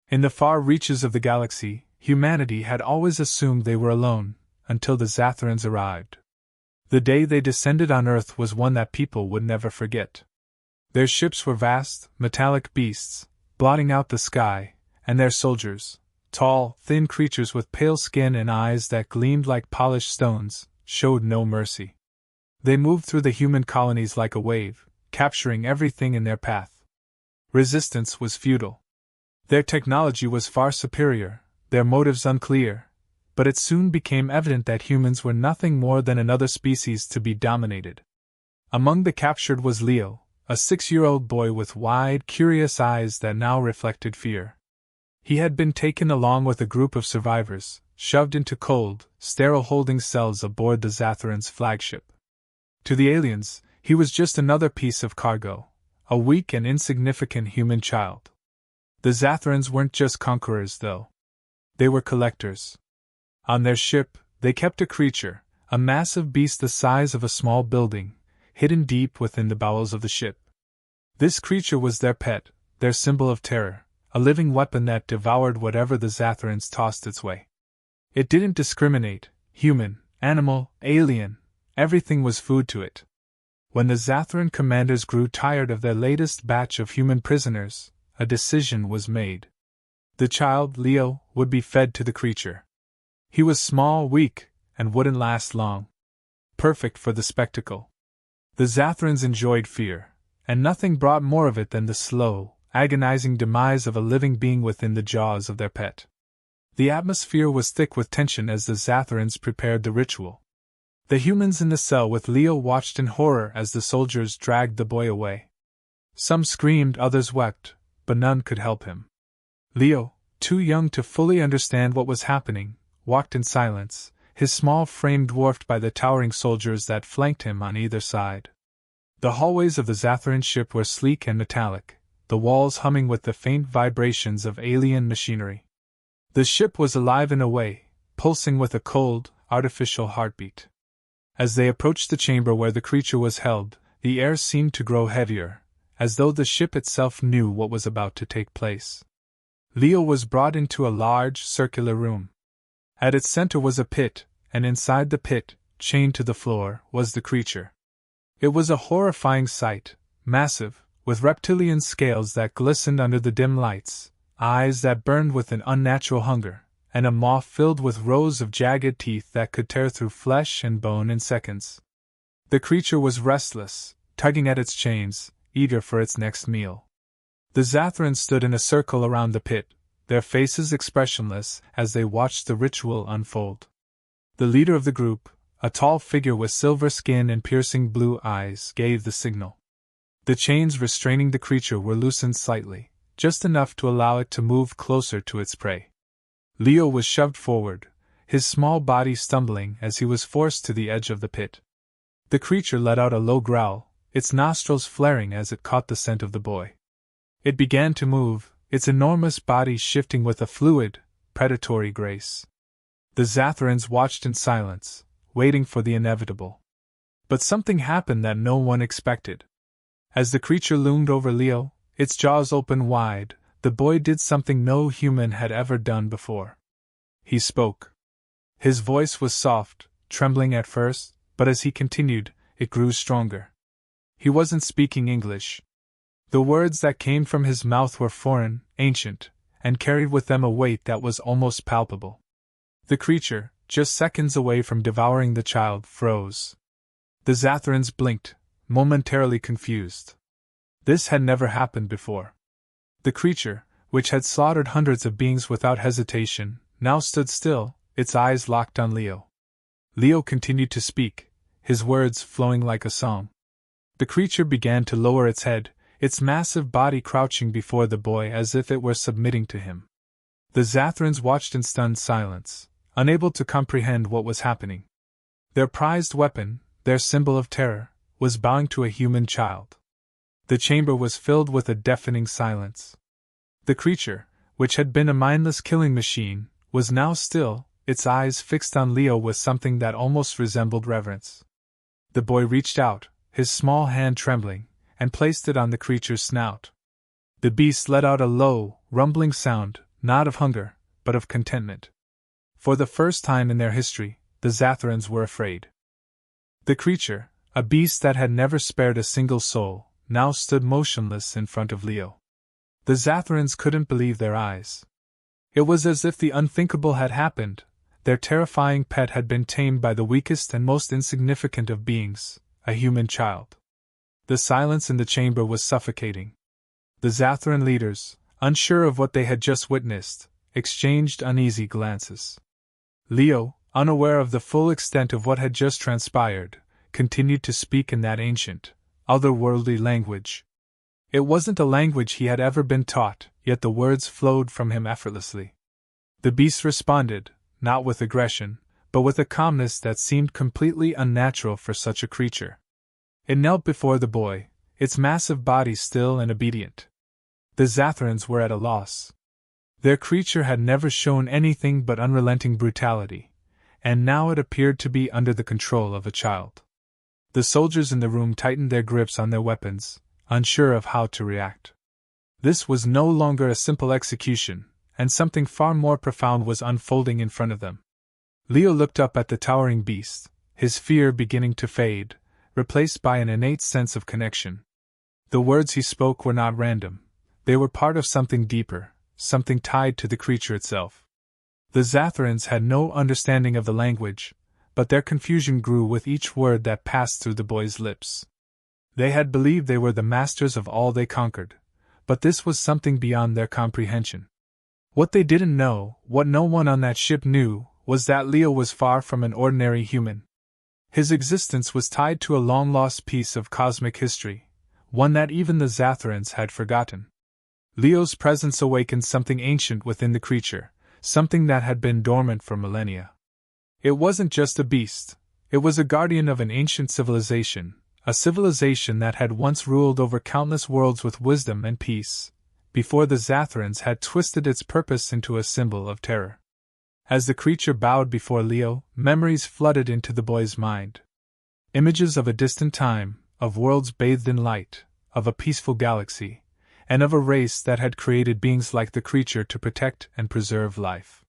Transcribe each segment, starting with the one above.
In the far reaches of the galaxy, humanity had always assumed they were alone, until the Zatharans arrived. The day they descended on Earth was one that people would never forget. Their ships were vast, metallic beasts, blotting out the sky, and their soldiers, tall, thin creatures with pale skin and eyes that gleamed like polished stones, showed no mercy. They moved through the human colonies like a wave, capturing everything in their path. Resistance was futile. Their technology was far superior, their motives unclear, but it soon became evident that humans were nothing more than another species to be dominated. Among the captured was Leo, a 6-year-old boy with wide, curious eyes that now reflected fear. He had been taken along with a group of survivors, shoved into cold, sterile holding cells aboard the Zatharan's flagship. To the aliens, he was just another piece of cargo, a weak and insignificant human child. The Zatharans weren't just conquerors, though. They were collectors. On their ship, they kept a creature, a massive beast the size of a small building, hidden deep within the bowels of the ship. This creature was their pet, their symbol of terror, a living weapon that devoured whatever the Zatharans tossed its way. It didn't discriminate, human, animal, alien, everything was food to it. When the Zatharan commanders grew tired of their latest batch of human prisoners, a decision was made. The child, Leo, would be fed to the creature. He was small, weak, and wouldn't last long. Perfect for the spectacle. The Zatharans enjoyed fear, and nothing brought more of it than the slow, agonizing demise of a living being within the jaws of their pet. The atmosphere was thick with tension as the Zatharans prepared the ritual. The humans in the cell with Leo watched in horror as the soldiers dragged the boy away. Some screamed, others wept, but none could help him. Leo, too young to fully understand what was happening, walked in silence, his small frame dwarfed by the towering soldiers that flanked him on either side. The hallways of the Zatharan ship were sleek and metallic, the walls humming with the faint vibrations of alien machinery. The ship was alive in a way, pulsing with a cold, artificial heartbeat. As they approached the chamber where the creature was held, the air seemed to grow heavier, as though the ship itself knew what was about to take place. Leo was brought into a large, circular room. At its center was a pit, and inside the pit, chained to the floor, was the creature. It was a horrifying sight, massive, with reptilian scales that glistened under the dim lights, eyes that burned with an unnatural hunger, and a maw filled with rows of jagged teeth that could tear through flesh and bone in seconds. The creature was restless, tugging at its chains, eager for its next meal. The Zatharans stood in a circle around the pit, their faces expressionless as they watched the ritual unfold. The leader of the group, a tall figure with silver skin and piercing blue eyes, gave the signal. The chains restraining the creature were loosened slightly, just enough to allow it to move closer to its prey. Leo was shoved forward, his small body stumbling as he was forced to the edge of the pit. The creature let out a low growl, its nostrils flaring as it caught the scent of the boy. It began to move, its enormous body shifting with a fluid, predatory grace. The Zatharans watched in silence, waiting for the inevitable. But something happened that no one expected. As the creature loomed over Leo, its jaws open wide, the boy did something no human had ever done before. He spoke. His voice was soft, trembling at first, but as he continued, it grew stronger. He wasn't speaking English. The words that came from his mouth were foreign, ancient, and carried with them a weight that was almost palpable. The creature, just seconds away from devouring the child, froze. The Zatharans blinked, momentarily confused. This had never happened before. The creature, which had slaughtered hundreds of beings without hesitation, now stood still, its eyes locked on Leo. Leo continued to speak, his words flowing like a song. The creature began to lower its head, its massive body crouching before the boy as if it were submitting to him. The Zatharans watched in stunned silence, unable to comprehend what was happening. Their prized weapon, their symbol of terror, was bowing to a human child. The chamber was filled with a deafening silence. The creature, which had been a mindless killing machine, was now still, its eyes fixed on Leo with something that almost resembled reverence. The boy reached out, his small hand trembling, and placed it on the creature's snout. The beast let out a low, rumbling sound, not of hunger, but of contentment. For the first time in their history, the Zatharans were afraid. The creature, a beast that had never spared a single soul, now stood motionless in front of Leo. The Zatharans couldn't believe their eyes. It was as if the unthinkable had happened. Their terrifying pet had been tamed by the weakest and most insignificant of beings, a human child. The silence in the chamber was suffocating. The Zatharan leaders, unsure of what they had just witnessed, exchanged uneasy glances. Leo, unaware of the full extent of what had just transpired, continued to speak in that ancient, otherworldly language. It wasn't a language he had ever been taught, yet the words flowed from him effortlessly. The beast responded, not with aggression, but with a calmness that seemed completely unnatural for such a creature. It knelt before the boy, its massive body still and obedient. The Zatharans were at a loss. Their creature had never shown anything but unrelenting brutality, and now it appeared to be under the control of a child. The soldiers in the room tightened their grips on their weapons, unsure of how to react. This was no longer a simple execution, and something far more profound was unfolding in front of them. Leo looked up at the towering beast, his fear beginning to fade, replaced by an innate sense of connection. The words he spoke were not random. They were part of something deeper, something tied to the creature itself. The Zatharans had no understanding of the language, but their confusion grew with each word that passed through the boy's lips. They had believed they were the masters of all they conquered, but this was something beyond their comprehension. What they didn't know, what no one on that ship knew, was that Leo was far from an ordinary human. His existence was tied to a long-lost piece of cosmic history, one that even the Zatharans had forgotten. Leo's presence awakened something ancient within the creature, something that had been dormant for millennia. It wasn't just a beast, it was a guardian of an ancient civilization, a civilization that had once ruled over countless worlds with wisdom and peace, before the Zatharans had twisted its purpose into a symbol of terror. As the creature bowed before Leo, memories flooded into the boy's mind. Images of a distant time, of worlds bathed in light, of a peaceful galaxy, and of a race that had created beings like the creature to protect and preserve life.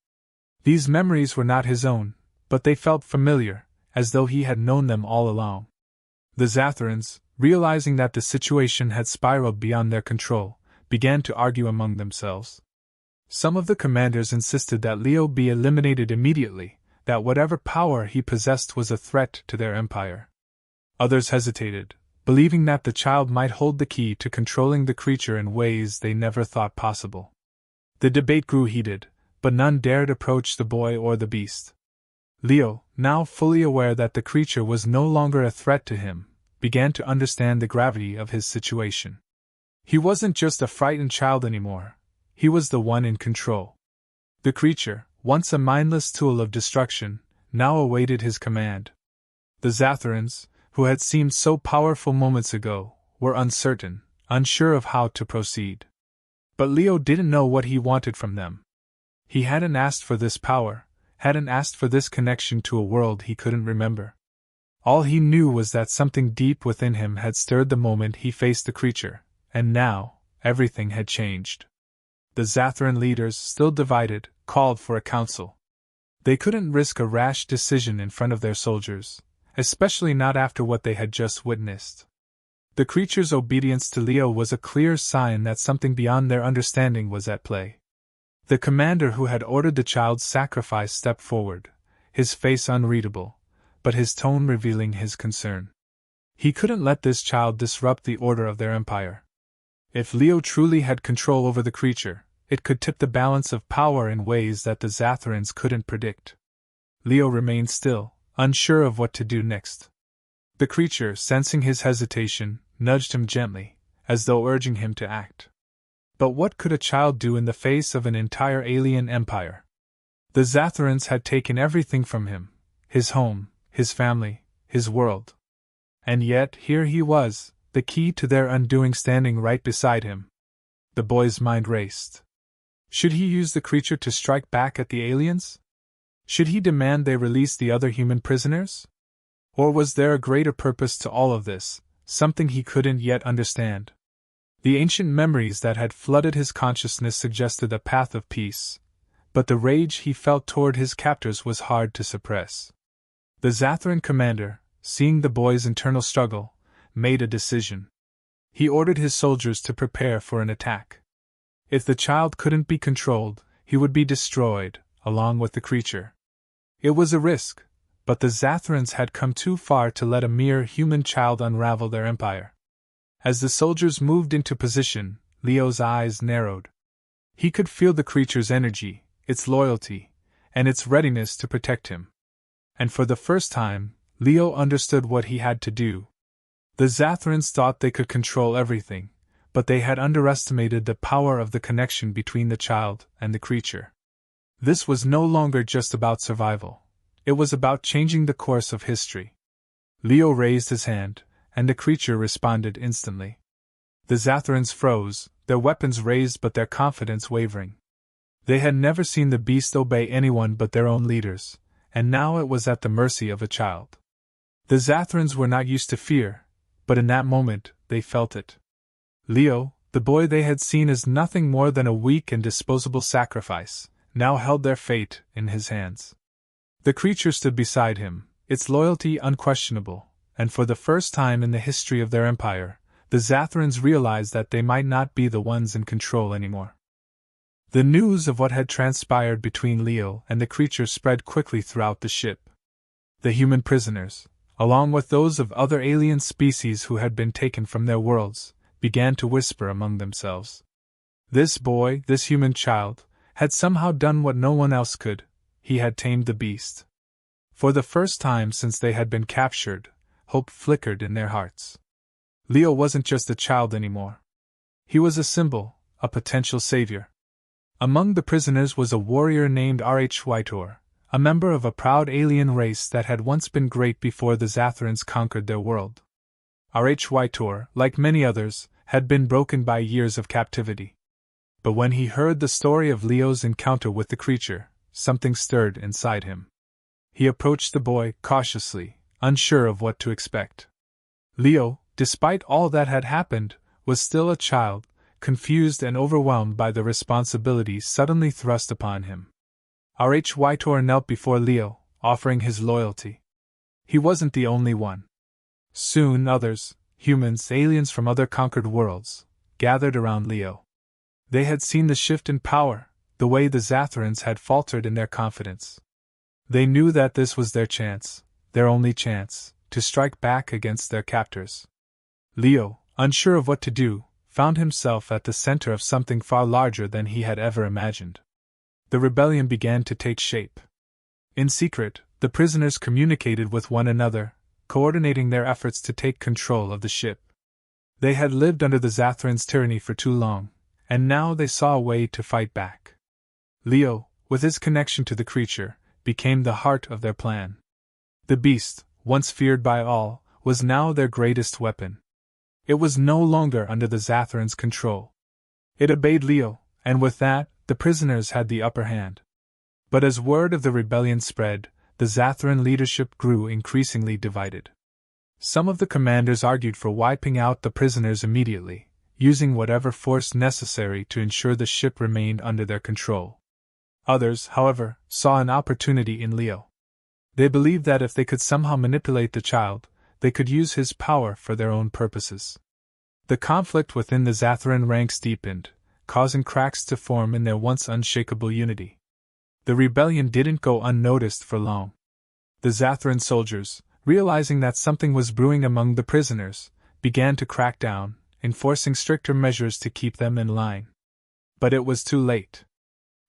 These memories were not his own, but they felt familiar, as though he had known them all along. The Zatharans, realizing that the situation had spiraled beyond their control, began to argue among themselves. Some of the commanders insisted that Leo be eliminated immediately, that whatever power he possessed was a threat to their empire. Others hesitated, believing that the child might hold the key to controlling the creature in ways they never thought possible. The debate grew heated, but none dared approach the boy or the beast. Leo, now fully aware that the creature was no longer a threat to him, began to understand the gravity of his situation. He wasn't just a frightened child anymore, he was the one in control. The creature, once a mindless tool of destruction, now awaited his command. The Zatharans, who had seemed so powerful moments ago, were uncertain, unsure of how to proceed. But Leo didn't know what he wanted from them. He hadn't asked for this power, hadn't asked for this connection to a world he couldn't remember. All he knew was that something deep within him had stirred the moment he faced the creature, and now, everything had changed. The Zatharan leaders, still divided, called for a council. They couldn't risk a rash decision in front of their soldiers, especially not after what they had just witnessed. The creature's obedience to Leo was a clear sign that something beyond their understanding was at play. The commander who had ordered the child's sacrifice stepped forward, his face unreadable, but his tone revealing his concern. He couldn't let this child disrupt the order of their empire. If Leo truly had control over the creature, it could tip the balance of power in ways that the Zatharans couldn't predict. Leo remained still, unsure of what to do next. The creature, sensing his hesitation, nudged him gently, as though urging him to act. But what could a child do in the face of an entire alien empire? The Zatharans had taken everything from him, his home, his family, his world. And yet here he was, the key to their undoing standing right beside him. The boy's mind raced. Should he use the creature to strike back at the aliens? Should he demand they release the other human prisoners? Or was there a greater purpose to all of this, something he couldn't yet understand? The ancient memories that had flooded his consciousness suggested a path of peace, but the rage he felt toward his captors was hard to suppress. The Zathran commander, seeing the boy's internal struggle, made a decision. He ordered his soldiers to prepare for an attack. If the child couldn't be controlled, he would be destroyed, along with the creature. It was a risk, but the Zathrans had come too far to let a mere human child unravel their empire. As the soldiers moved into position, Leo's eyes narrowed. He could feel the creature's energy, its loyalty, and its readiness to protect him. And for the first time, Leo understood what he had to do. The Zathrans thought they could control everything, but they had underestimated the power of the connection between the child and the creature. This was no longer just about survival. It was about changing the course of history. Leo raised his hand, and the creature responded instantly. The Zathrans froze, their weapons raised but their confidence wavering. They had never seen the beast obey anyone but their own leaders, and now it was at the mercy of a child. The Zathrans were not used to fear, but in that moment they felt it. Leo, the boy they had seen as nothing more than a weak and disposable sacrifice, now held their fate in his hands. The creature stood beside him, its loyalty unquestionable, and for the first time in the history of their empire, the Zathrans realized that they might not be the ones in control anymore. The news of what had transpired between Leo and the creature spread quickly throughout the ship. The human prisoners, along with those of other alien species who had been taken from their worlds, began to whisper among themselves. This boy, this human child, had somehow done what no one else could. He had tamed the beast. For the first time since they had been captured, hope flickered in their hearts. Leo wasn't just a child anymore. He was a symbol, a potential savior. Among the prisoners was a warrior named Whitor, a member of a proud alien race that had once been great before the Zathrans conquered their world. Whitor, like many others, had been broken by years of captivity. But when he heard the story of Leo's encounter with the creature, something stirred inside him. He approached the boy cautiously, unsure of what to expect. Leo, despite all that had happened, was still a child, confused and overwhelmed by the responsibilities suddenly thrust upon him. Whitor knelt before Leo, offering his loyalty. He wasn't the only one. Soon others, humans, aliens from other conquered worlds, gathered around Leo. They had seen the shift in power, the way the Zathrans had faltered in their confidence. They knew that this was their chance, their only chance, to strike back against their captors. Leo, unsure of what to do, found himself at the center of something far larger than he had ever imagined. The rebellion began to take shape. In secret, the prisoners communicated with one another, coordinating their efforts to take control of the ship. They had lived under the Zathrans' tyranny for too long, and now they saw a way to fight back. Leo, with his connection to the creature, became the heart of their plan. The beast, once feared by all, was now their greatest weapon. It was no longer under the Zathrans' control. It obeyed Leo, and with that, the prisoners had the upper hand. But as word of the rebellion spread, the Zathran leadership grew increasingly divided. Some of the commanders argued for wiping out the prisoners immediately, using whatever force necessary to ensure the ship remained under their control. Others, however, saw an opportunity in Leo. They believed that if they could somehow manipulate the child, they could use his power for their own purposes. The conflict within the Zathran ranks deepened, causing cracks to form in their once unshakable unity. The rebellion didn't go unnoticed for long. The Zathran soldiers, realizing that something was brewing among the prisoners, began to crack down, enforcing stricter measures to keep them in line. But it was too late.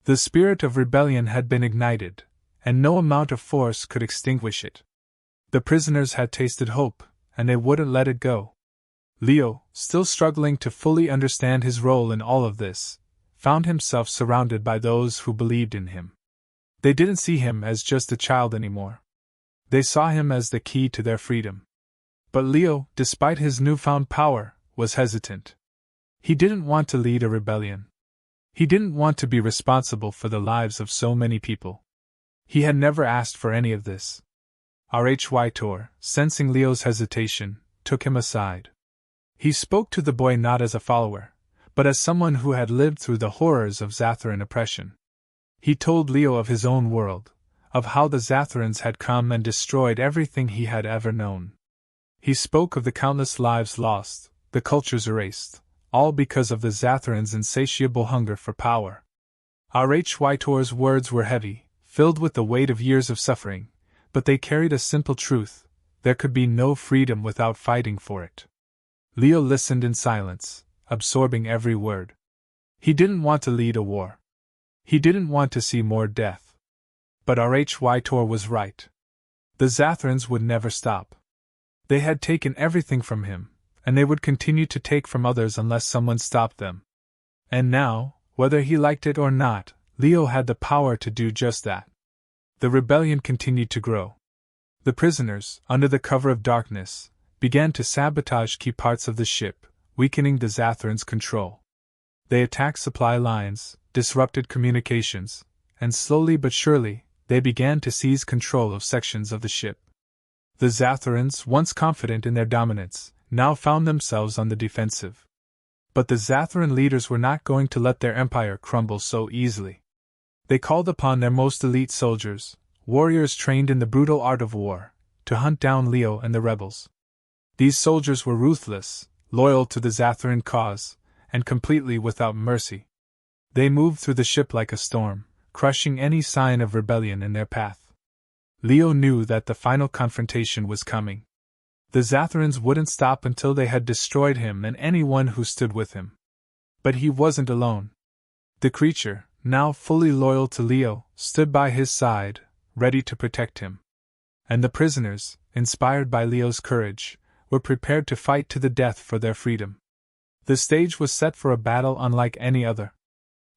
The spirit of rebellion had been ignited, and no amount of force could extinguish it. The prisoners had tasted hope, and they wouldn't let it go. Leo, still struggling to fully understand his role in all of this, found himself surrounded by those who believed in him. They didn't see him as just a child anymore. They saw him as the key to their freedom. But Leo, despite his newfound power, was hesitant. He didn't want to lead a rebellion. He didn't want to be responsible for the lives of so many people. He had never asked for any of this. Whitor, sensing Leo's hesitation, took him aside. He spoke to the boy not as a follower, but as someone who had lived through the horrors of Zatharan oppression. He told Leo of his own world, of how the Zatharans had come and destroyed everything he had ever known. He spoke of the countless lives lost, the cultures erased, all because of the Zatharans' insatiable hunger for power. R.H.Y.Tor's words were heavy, filled with the weight of years of suffering, but they carried a simple truth: there could be no freedom without fighting for it. Leo listened in silence, absorbing every word. He didn't want to lead a war. He didn't want to see more death. But R.H.Y.Tor was right. The Zatharans would never stop. They had taken everything from him, and they would continue to take from others unless someone stopped them. And now, whether he liked it or not, Leo had the power to do just that. The rebellion continued to grow. The prisoners, under the cover of darkness, began to sabotage key parts of the ship, weakening the Zatharans' control. They attacked supply lines, disrupted communications, and slowly but surely, they began to seize control of sections of the ship. The Zatharans, once confident in their dominance, now found themselves on the defensive. But the Zatharan leaders were not going to let their empire crumble so easily. They called upon their most elite soldiers, warriors trained in the brutal art of war, to hunt down Leo and the rebels. These soldiers were ruthless, loyal to the Zatharan cause, and completely without mercy. They moved through the ship like a storm, crushing any sign of rebellion in their path. Leo knew that the final confrontation was coming. The Zatharans wouldn't stop until they had destroyed him and anyone who stood with him. But he wasn't alone. The creature, now fully loyal to Leo, stood by his side, ready to protect him. And the prisoners, inspired by Leo's courage, were prepared to fight to the death for their freedom. The stage was set for a battle unlike any other.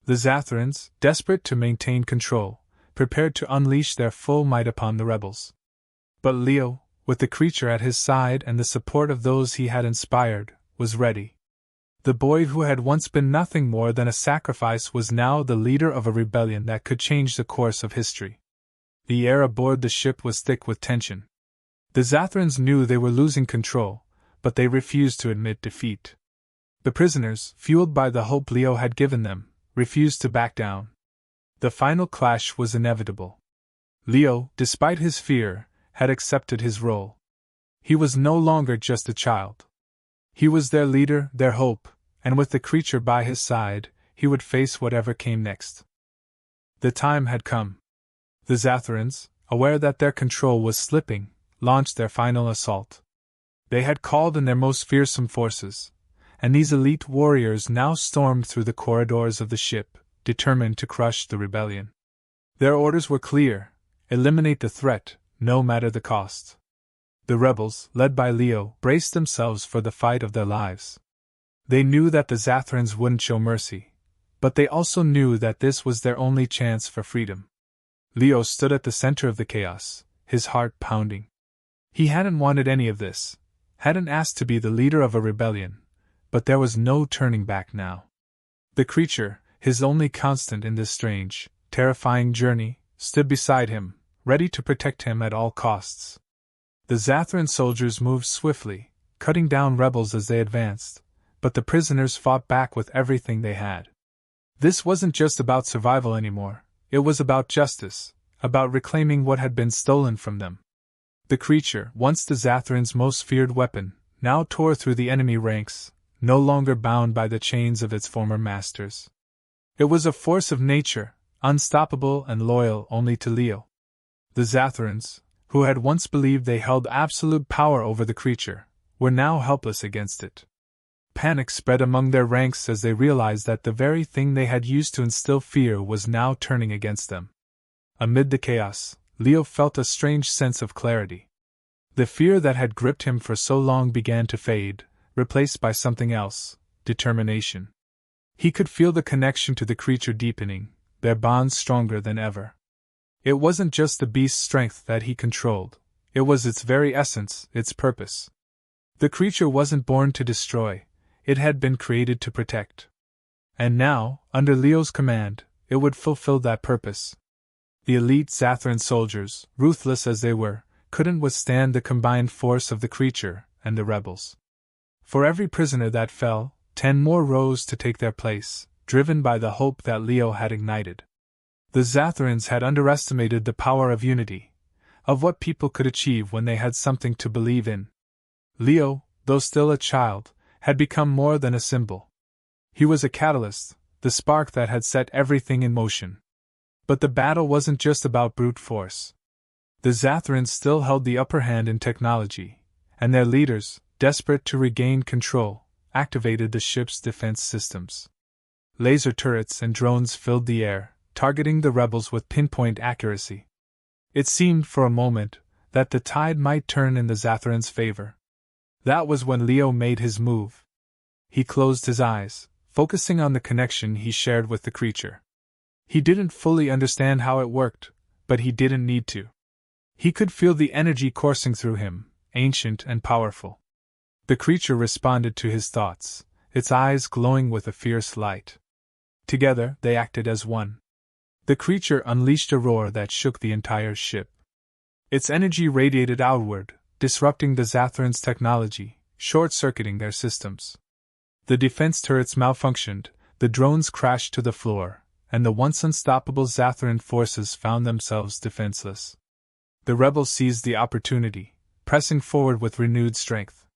The Zatharans, desperate to maintain control, prepared to unleash their full might upon the rebels. But Leo, with the creature at his side and the support of those he had inspired, was ready. The boy who had once been nothing more than a sacrifice was now the leader of a rebellion that could change the course of history. The air aboard the ship was thick with tension. The Zatharans knew they were losing control, but they refused to admit defeat. The prisoners, fueled by the hope Leo had given them, refused to back down. The final clash was inevitable. Leo, despite his fear, had accepted his role. He was no longer just a child. He was their leader, their hope, and with the creature by his side, he would face whatever came next. The time had come. The Zatharans, aware that their control was slipping, launched their final assault. They had called in their most fearsome forces, and these elite warriors now stormed through the corridors of the ship, determined to crush the rebellion. Their orders were clear: eliminate the threat, no matter the cost. The rebels, led by Leo, braced themselves for the fight of their lives. They knew that the Zatharans wouldn't show mercy, but they also knew that this was their only chance for freedom. Leo stood at the center of the chaos, his heart pounding. He hadn't wanted any of this, hadn't asked to be the leader of a rebellion, but there was no turning back now. The creature, his only constant in this strange, terrifying journey, stood beside him, ready to protect him at all costs. The Zatharan soldiers moved swiftly, cutting down rebels as they advanced, but the prisoners fought back with everything they had. This wasn't just about survival anymore, it was about justice, about reclaiming what had been stolen from them. The creature, once the Zatharan's most feared weapon, now tore through the enemy ranks, no longer bound by the chains of its former masters. It was a force of nature, unstoppable and loyal only to Leo. The Zatharans, who had once believed they held absolute power over the creature, were now helpless against it. Panic spread among their ranks as they realized that the very thing they had used to instill fear was now turning against them. Amid the chaos, Leo felt a strange sense of clarity. The fear that had gripped him for so long began to fade, replaced by something else: determination. He could feel the connection to the creature deepening, their bonds stronger than ever. It wasn't just the beast's strength that he controlled, it was its very essence, its purpose. The creature wasn't born to destroy, it had been created to protect. And now, under Leo's command, it would fulfill that purpose. The elite Zatharan soldiers, ruthless as they were, couldn't withstand the combined force of the creature and the rebels. For every prisoner that fell, 10 more rose to take their place, driven by the hope that Leo had ignited. The Zatharans had underestimated the power of unity, of what people could achieve when they had something to believe in. Leo, though still a child, had become more than a symbol. He was a catalyst, the spark that had set everything in motion. But the battle wasn't just about brute force. The Zatharans still held the upper hand in technology, and their leaders, desperate to regain control, activated the ship's defense systems. Laser turrets and drones filled the air, targeting the rebels with pinpoint accuracy. It seemed for a moment that the tide might turn in the Zatharans' favor. That was when Leo made his move. He closed his eyes, focusing on the connection he shared with the creature. He didn't fully understand how it worked, but he didn't need to. He could feel the energy coursing through him, ancient and powerful. The creature responded to his thoughts, its eyes glowing with a fierce light. Together, they acted as one. The creature unleashed a roar that shook the entire ship. Its energy radiated outward, disrupting the Zatharans' technology, short-circuiting their systems. The defense turrets malfunctioned, the drones crashed to the floor, and the once unstoppable Zatharan forces found themselves defenseless. The rebels seized the opportunity, pressing forward with renewed strength.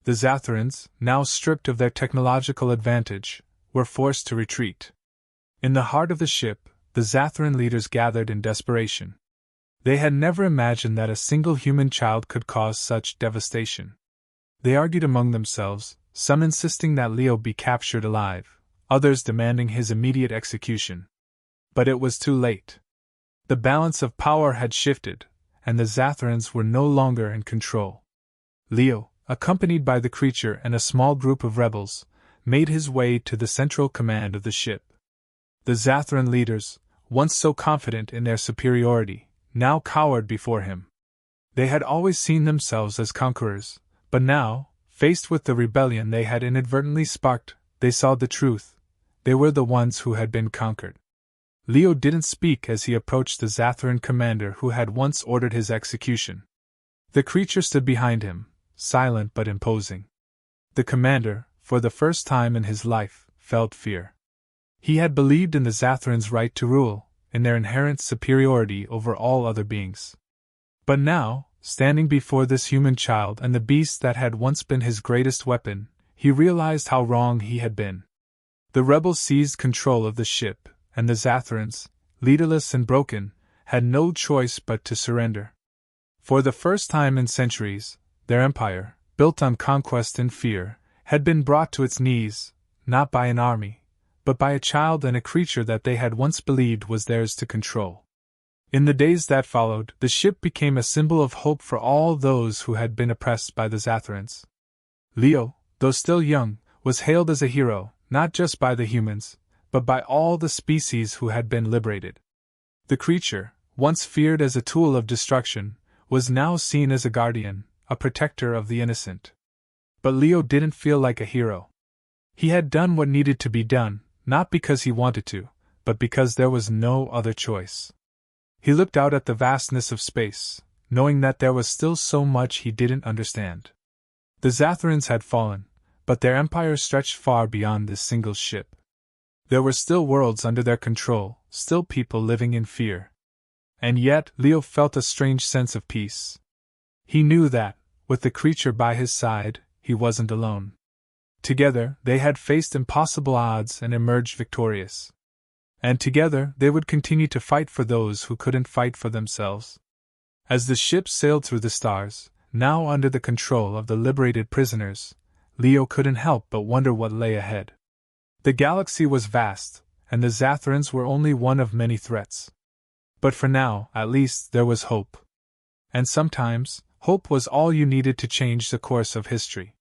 The Zatharans, now stripped of their technological advantage, were forced to retreat. In the heart of the ship, the Zatharan leaders gathered in desperation. They had never imagined that a single human child could cause such devastation. They argued among themselves, some insisting that Leo be captured alive, others demanding his immediate execution. But it was too late. The balance of power had shifted, and the Zatharans were no longer in control. Leo, accompanied by the creature and a small group of rebels, made his way to the central command of the ship. The Zatharan leaders, once so confident in their superiority, now cowered before him. They had always seen themselves as conquerors, but now, faced with the rebellion they had inadvertently sparked, they saw the truth. They were the ones who had been conquered. Leo didn't speak as he approached the Zatharan commander who had once ordered his execution. The creature stood behind him, silent but imposing. The commander, for the first time in his life, felt fear. He had believed in the Zatharans' right to rule, in their inherent superiority over all other beings. But now, standing before this human child and the beast that had once been his greatest weapon, he realized how wrong he had been. The rebels seized control of the ship, and the Zatharans, leaderless and broken, had no choice but to surrender. For the first time in centuries, their empire, built on conquest and fear, had been brought to its knees, not by an army, but by a child and a creature that they had once believed was theirs to control. In the days that followed, the ship became a symbol of hope for all those who had been oppressed by the Zatharans. Leo, though still young, was hailed as a hero, not just by the humans, but by all the species who had been liberated. The creature, once feared as a tool of destruction, was now seen as a guardian, a protector of the innocent. But Leo didn't feel like a hero. He had done what needed to be done, not because he wanted to, but because there was no other choice. He looked out at the vastness of space, knowing that there was still so much he didn't understand. The Zatharans had fallen, but their empire stretched far beyond this single ship. There were still worlds under their control, still people living in fear. And yet, Leo felt a strange sense of peace. He knew that, with the creature by his side, he wasn't alone. Together, they had faced impossible odds and emerged victorious. And together, they would continue to fight for those who couldn't fight for themselves. As the ship sailed through the stars, now under the control of the liberated prisoners, Leo couldn't help but wonder what lay ahead. The galaxy was vast, and the Zatharans were only one of many threats. But for now, at least, there was hope. And sometimes, hope was all you needed to change the course of history.